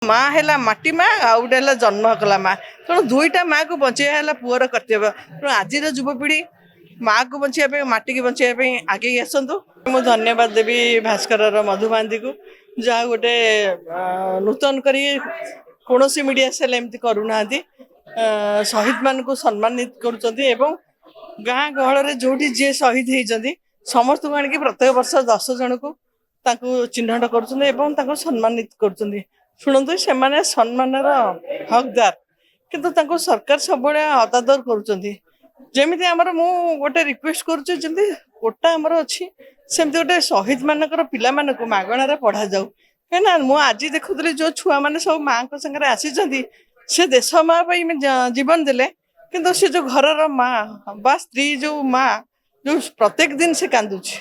माँ है माटी माँ आउ गोटे है जन्म कला माँ तेणु दुईटा माँ को बचाइवा है पुअर कर्तव्य तेणु आज युवपीढ़ी माँ को बचाइवा माटी की बचाइवा आगे आसतु मुझे धन्यवाद देवी भास्कर मधु महांती को जहाँ गोटे नूतन करी कौन मीडिया सेल एमती करूना शहीद मान को सम्मानित कर गाँ गहल जो जी शहीद होती समस्त को आणिक प्रत्येक वर्ष 10 जन को चिन्हट कर सम्मानित कर शुणु से सम्मान हकदार किंतु सरकार सब अदादर करमी आमर मु गोटे रिक्वेस्ट करुँच कोटा आमर अच्छी सेमती गोटे शहीद मानकर पिला मानक मागणार पढ़ा जाऊ कहीं मुझे आज देखुली जो छुआ मैंने सब माँ को संगे आसी से देश माँ जीवन देले किंतु से जो घर माँ बा स्त्री जो माँ जो प्रत्येक दिन से कांदुची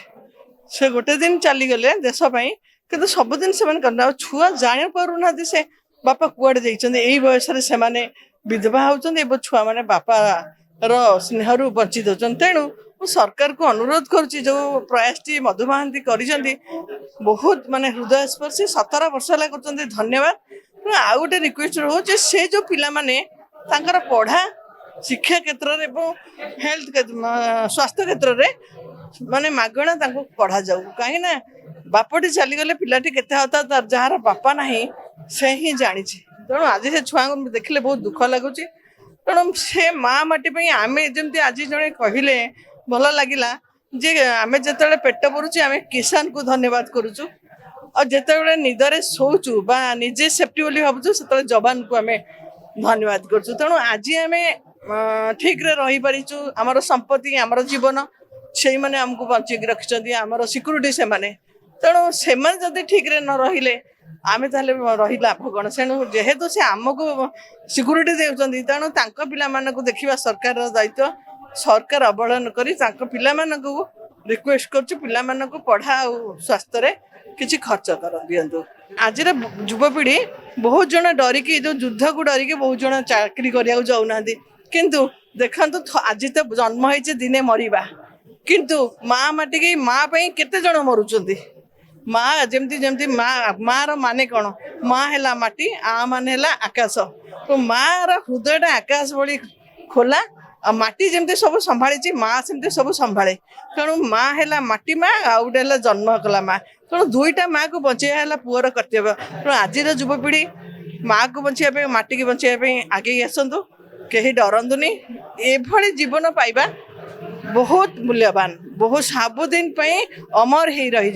से गोटे दिन चलीगले देशपाई किंतु सबुदिन से छुआ जानी पारना से बापा कुआड़े यही बयस विधवा होती छुआ मैंने बापार स्नेह वंचित होती तेणु सरकार को अनुरोध करुच्ची जो प्रयास टी मधु महांती कर बहुत माने हृदय स्पर्शी 17 वर्ष है कर धन्यवाद आउ गोटे रिक्वेस्ट रोचे से जो पिला माने तांकर पढ़ा शिक्षा क्षेत्र में हेल्थ स्वास्थ्य क्षेत्र में माने मागणा पढ़ा जाऊ कहीं बापटी चलीगले पिलाटी केते होता जार बापा ना से ही जानी तेणु आज से छुआ देखले बहुत दुख लगुच तेणु से माँ माटी आम जमी आज जड़े कहले भल लगिला जे आम जो पेट पड़ुचे आम किसान को धन्यवाद करुचु और जिते निदरे शोचु बा निजे सेफ्टी बोली भावुँ से जवान को आम धन्यवाद करुचु तेणु आज आम ठीक रे रही पारिचु आमर संपत्ति आमर जीवन से मैंने आमको बंचेक रखिंट आमर सिक्यूरीटी से माने तेणु से जदि ठीक रे न रहिले आमे ताले रही लाभ कौन से जेहेतु से आमको सिक्यूरीटी देउछंती तेणु तांको पिला मानकु देखिबा सरकार दायित्व सरकार अवहेलना करी तांको पिला मानकु रिक्वेस्ट करछु पिला मानकु पढ़ा और स्वास्थ्य रे किछि खर्च कर दियंतु आज युवपीढ़ी बहुत जन डरिकी जो युद्ध को डरिकी बहुत जन चाकरी करिया जाऊना किंतु देखंतु आज तो जन्म होइछे दिने मरिबा किंतु माँ माटी की माँ केते जन मरुचंती माँ जमती जमती माँ रो माने कौन माँ है माटी आ माने आकाश तो माँ रो हृदय आकाश भली खोला आ माटी जमती सब संभाली माँ सेमती सब संभाले तेणु माँ है माटी माँ आउ गोटे है जन्म कला माँ तेणु दुईटा माँ को बचाइवा है पुअर कर्तव्य तेणु आज युवपीढ़ी माँ को बचाइवा माटी की बचाइवा आगे आसतु कहीं डरंतुनी एभली जीवन पाइबा बहुत मूल्यवान बहुत सबुदिन अमर हो रही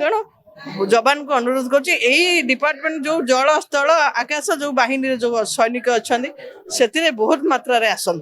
तेणु जवान को अनुरोध कर डिपार्टमेंट जो जल स्थल आकाश जो बाहिनी जो सैनिक अच्छा से बहुत मात्रा आसतु।